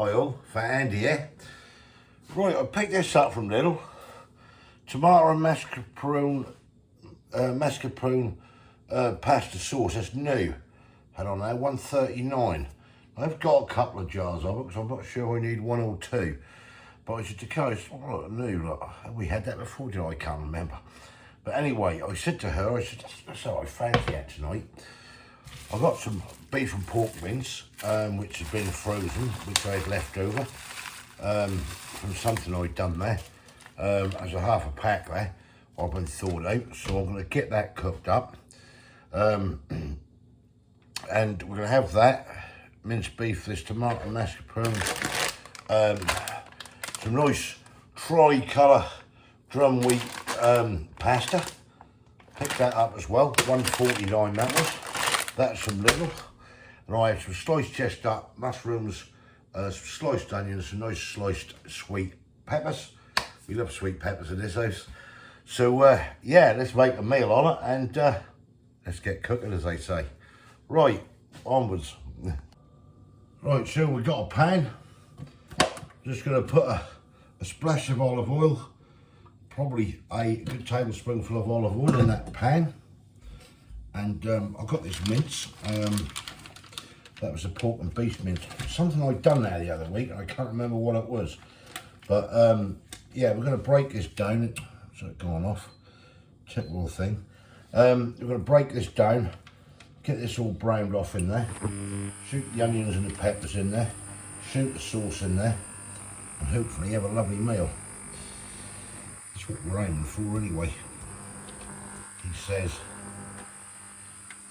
oil for Andy here. Right, I picked this up from Lidl. Tomato mascarpone pasta sauce. That's new. Had on there $1.39. I've got a couple of jars of it because I'm not sure I need one or two. But it's just because it's new. Like, we had that before, did I? Can't remember. But anyway, I said to her, I said, that's how I fancy it tonight. I've got some beef and pork mince, which has been frozen, which I had left over from something I'd done there. As a half a pack there, I've been thawed out, so I'm going to get that cooked up. And we're going to have that, minced beef, this tomato mascarpone, some nice tricolour drum wheat pasta. Picked that up as well, $1.49 that was. That's from Lidl. And I have some sliced chestnut, mushrooms, some sliced onions, some nice sliced sweet peppers. We love sweet peppers in this house. So yeah, let's make a meal on it and let's get cooking, as they say. Right, onwards. Right, so we've got a pan. Just going to put a splash of olive oil, probably a good tablespoonful of olive oil in that pan. And I've got this mince. That was a pork and beef mince. Something I'd done there the other week, and I can't remember what it was. But yeah, we're going to break this down. So it's gone off. Typical thing. We're going to break this down. Get this all browned off in there. Shoot the onions and the peppers in there. Shoot the sauce in there. And hopefully have a lovely meal. That's what we're aiming for anyway. He says.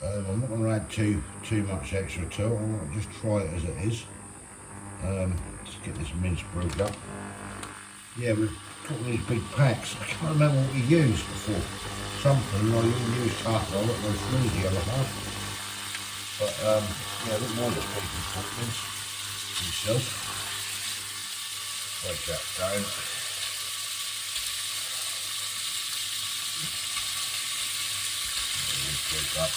I'm not going to add too much extra to it. I want to just try it as it is. Just get this mince brewed up. Yeah, we've got these big packs. I can't remember what we used before. Something, I even used half of it, no freeze the other half. But yeah, I don't mind this beef and pork mince myself. Break that down. Break up.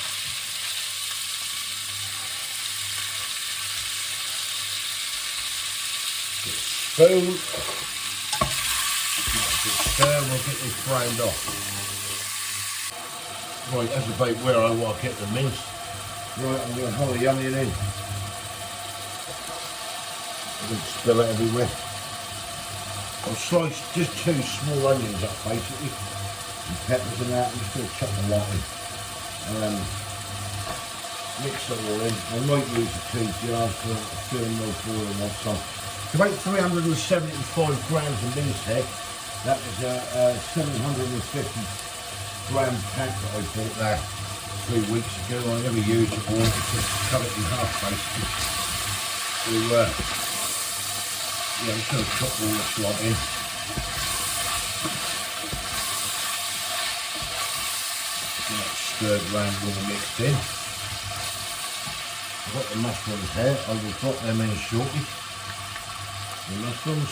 Get a spoon. We'll get this browned off. Right, that's about where I want to get the mince. Right, I'm going to hold the onion in. I didn't spill it everywhere. I'll slice just 2 small onions up basically. And peppers and that. I'm just going to chop them lot in. Mix it all in. I might use the 2 jars for doing no boiling one time. It's about 375 grams of mince there. That was a 750 gram pack that I bought there 3 weeks ago. I never used it all, just cut it in half basically. So yeah, I'm just going to chop all this lot in. Get that stirred round all mixed in. I've got the mushrooms here, I will drop them in shortly. The mushrooms.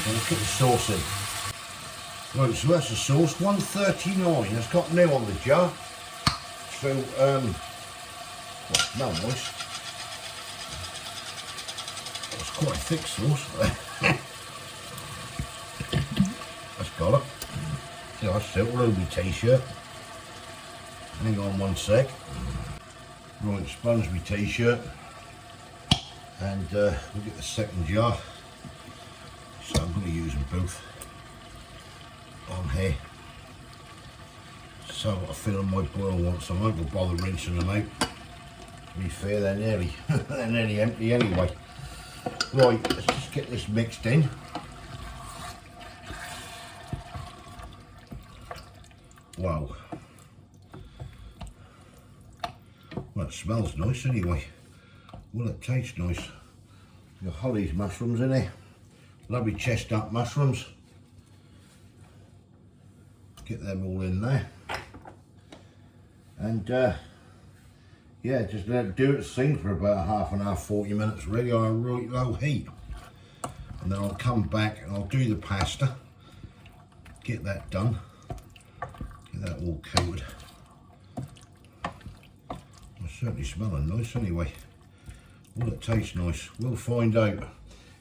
And we'll get the sauce in. Right, so that's the sauce, $1.39. It's got new on the jar. So, well, smell nice. It's quite a thick sauce. That's got it. See, I still Ruby t-shirt. Hang on one sec. Right, sponge my t-shirt. And we'll get the second jar. So I'm going to use them both on here. So I've got to fill in my boil once. I won't bother rinsing them out. To be fair, they're nearly empty anyway. Right, let's just get this mixed in. Wow. Well, it smells nice anyway. Well, it tastes nice. Got Holly's mushrooms in there. Lovely chestnut mushrooms. Get them all in there. And yeah, just let it do its thing for about half an hour, 40 minutes really on a really low heat. And then I'll come back and I'll do the pasta. Get that done. Get that all coated. It's certainly smelling nice anyway. Will it taste nice? We'll find out.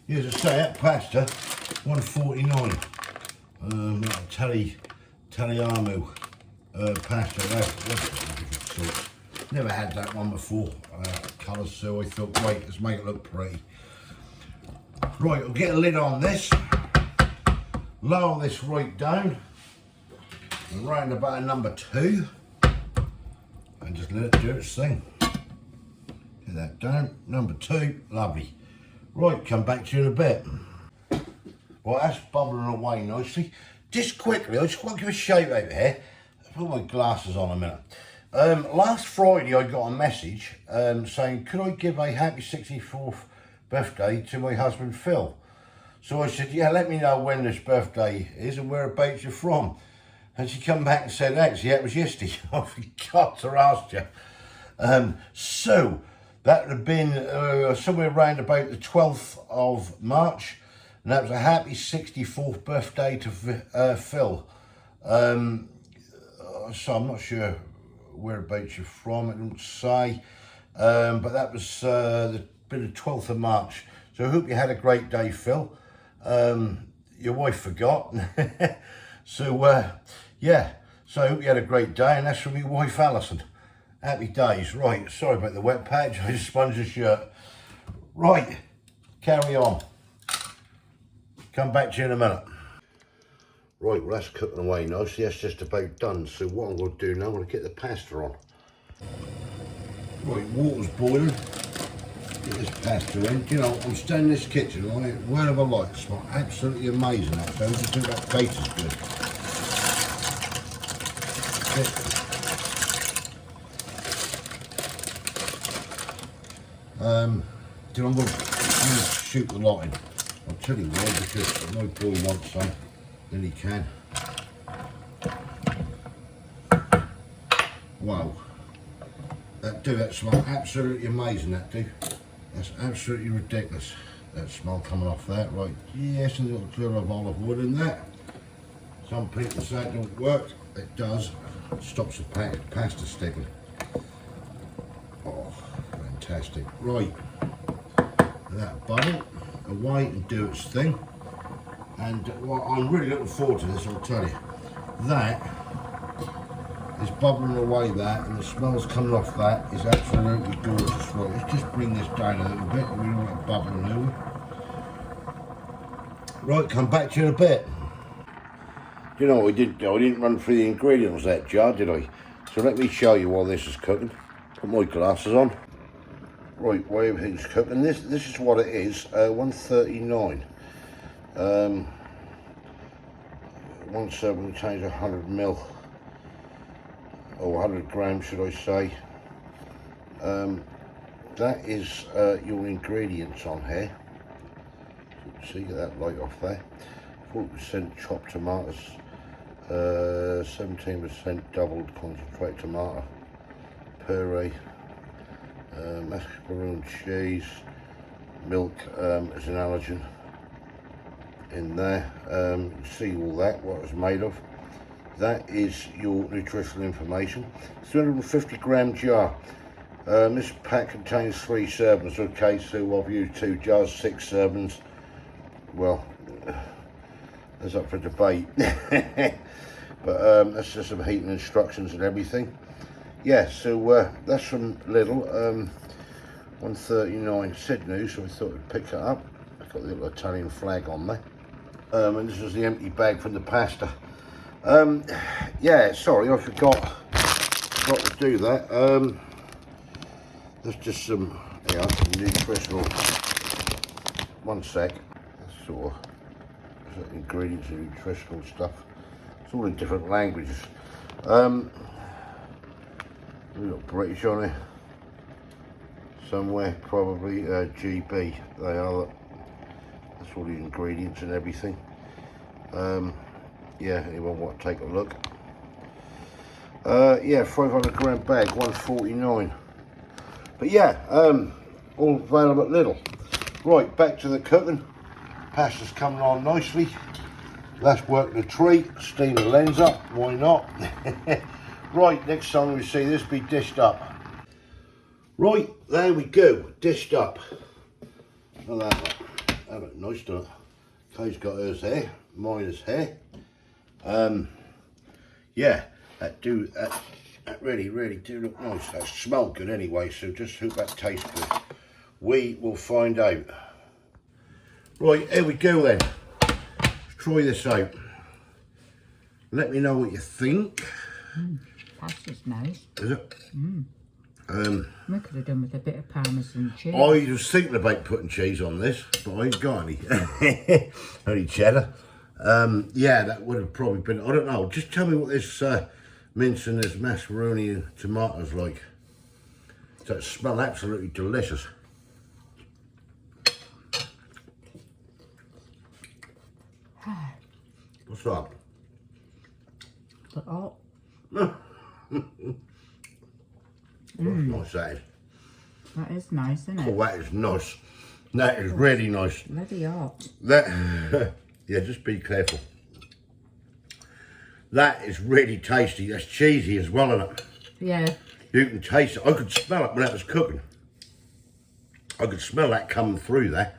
Yeah, as I say, that pasta, £1.49. Tagliamo pasta. That's a different sort. Never had that one before. Colours, so I thought, wait, let's make it look pretty. Right, I'll get a lid on this. Lower this right down. And round about number 2. And just let it do its thing. Get that down. Number 2, lovely. Right, come back to you in a bit. Right, that's bubbling away nicely. Just quickly, I just want to give a shout out here. I'll put my glasses on a minute. Last Friday I got a message saying, could I give a happy 64th birthday to my husband Phil? So I said, yeah, let me know when this birthday is and whereabouts you're from. And she come back and said, actually, that was yesterday. I forgot to ask you. So that would have been somewhere around about the 12th of March. And that was a happy 64th birthday to Phil. So I'm not sure whereabouts you're from, it didn't say. But that was the 12th of March. So I hope you had a great day, Phil. Your wife forgot. So, yeah. So I hope you had a great day. And that's from your wife, Alison. Happy days. Right, sorry about the wet patch. I just sponged the shirt. Right, carry on. Come back to you in a minute. Right, well that's cooking away nicely. That's just about done. So what I'm going to do now, I'm going to get the pasta on. Right, water's boiling. Get this pasta in. You know, I'm staying in this kitchen, right? Well of a light. It smells absolutely amazing. That so just think that taste is good. I'm going to shoot the lot in. I'll tell you why, because if my boy wants some, then he can. Wow. That smells absolutely amazing, that do. That's absolutely ridiculous. That smell coming off that, right? Yes, a little clear of olive wood in that. Some people say it don't work. It does. It stops the pasta sticking. Oh, fantastic. Right. That bubble away and do its thing. And well, I'm really looking forward to this, I'll tell you. That is bubbling away, that, and the smells coming off that is absolutely gorgeous. Right, let's just bring this down a little bit. We don't want it bubbling over. Right, come back to you in a bit. You know what I didn't do? I didn't run through the ingredients of that jar, did I? So let me show you while this is cooking. Put my glasses on. Right, while everything's cooking, this is what it is. 139. 1 serving contains 100 ml, or 100 grams, should I say. That is your ingredients on here. So you get that light off there. 40% chopped tomatoes, 17% doubled concentrate tomato puree, mascarpone cheese, milk as an allergen in there. You can see all that, what it's made of. That is your nutritional information. 350 gram jar. This pack contains 3 servings. Okay, so I've used 2 jars, 6 servings. Well, that's up for debate. But that's just some heating instructions and everything. Yeah, so that's from Lidl. 139 Sydney, so I thought I'd pick it up. It's got the little Italian flag on there. And this is the empty bag from the pasta. Yeah, sorry, I forgot to do that. There's just some, yeah, nutritional. One sec. That's sort of ingredients and nutritional stuff. It's all in different languages. We've got British on it somewhere, probably GB. They are. That's all the ingredients and everything. Yeah, anyone want to take a look? Yeah, 500 gram bag, 149. But yeah, all available at Lidl. Right, back to the cooking. Pasta's coming on nicely. That's working a treat. Steam the lens up, why not? Right, next time we see this be dished up. Right, there we go, dished up. Look at that. That look nice, doesn't it? Kay's got hers here, mine is here. Yeah, that really do look nice. That smell good anyway, so just hope that tastes good. We will find out. Right, here we go then. Let's try this out. Let me know what you think. Pasta's nice. Is it? We could have done with a bit of Parmesan cheese. I was thinking about putting cheese on this, but I ain't got any. Only cheddar. Yeah, that would have probably been, I don't know. Just tell me what this mince and this macaroni and tomatoes like. So it smells absolutely delicious. What's that? But oh. Nice that is. That is nice, isn't it? Oh, that is nice. That is really nice. Bloody hot. That, yeah, just be careful. That is really tasty. That's cheesy as well, isn't it? Yeah. You can taste it. I could smell it when that was cooking. I could smell that coming through there.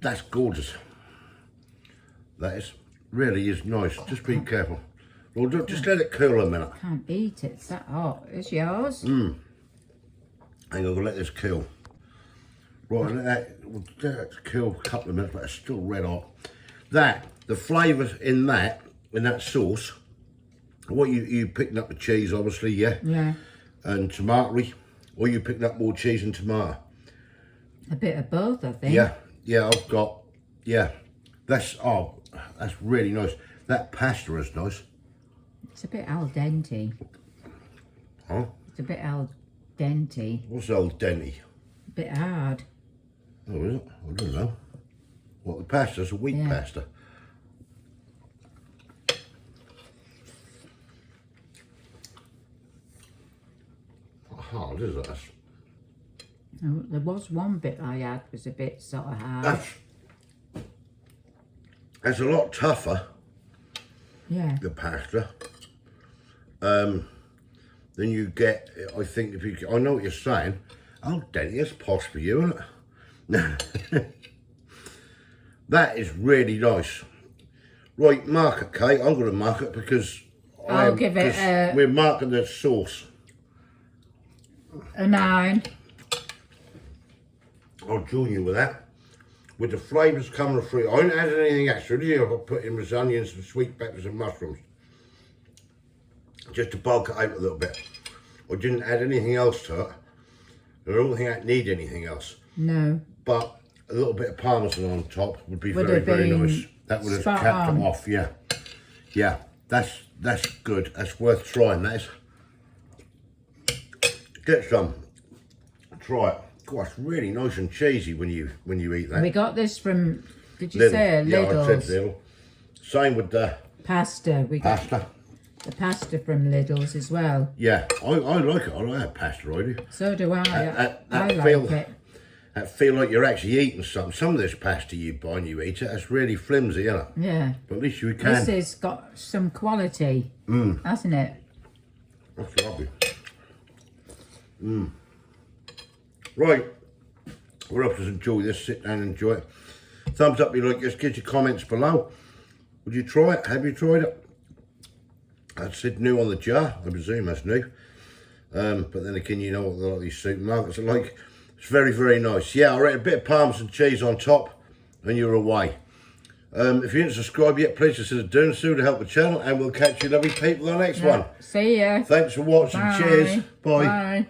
That's gorgeous. That is really is nice. Just be careful. Well, just let it cool a minute. Can't eat it. It's that hot. It's yours. Hang on, we'll let this cool. Right, we'll let that cool a couple of minutes, but it's still red hot. The flavours in that sauce, what you picking up the cheese, obviously, yeah? Yeah. And tomato, or you picking up more cheese and tomato? A bit of both, I think. Yeah, I've got, yeah. That's really nice. That pasta is nice. It's a bit al dente. Huh? It's a bit al dente. What's al dente? A bit hard. Oh, is it? I don't know. What, the pasta's a wheat pasta. Hard, is it? Oh, there was one bit I had was a bit sort of hard. That's a lot tougher. Yeah. The pasta. Then you get, I think, I know what you're saying. Oh, Denny, that's posh for you, isn't it? That is really nice. Right, mark it, Kate. I'm going to mark it because I'll give it a... We're marking the sauce. A 9. I'll join you with that. With the flavours coming through. I didn't add anything extra, did you? I've put in with onions, some sweet peppers and mushrooms. Just to bulk it out a little bit. I didn't add anything else to it. I don't think I need anything else. No. But a little bit of Parmesan on top would be very nice. That would have capped it off, yeah. Yeah, that's good. That's worth trying, that is. Get some. Try it. God, it's really nice and cheesy when you eat that. We got this from, did you say Lidl? Yeah, I said Lidl. Same with the pasta. We got the pasta from Lidl's as well. Yeah, I like it. I like that pasta, I do. So do I. I like it. I feel like you're actually eating something. Some of this pasta you buy and you eat it, it's really flimsy, isn't it? Yeah. But at least you can. This has got some quality, hasn't it? That's lovely. Right, we'll have to enjoy this. Sit down and enjoy it. Thumbs up if you like this. Get your comments below. Would you try it? Have you tried it? I said new on the jar. I presume that's new. But then again, you know what a lot of these supermarkets are like. It's very nice. Yeah, I rate a bit of Parmesan cheese on top and you're away. If you didn't subscribe yet, please consider doing so to help the channel, and we'll catch you lovely people on the next one. See ya. Thanks for watching. Bye. Cheers. Bye. Bye.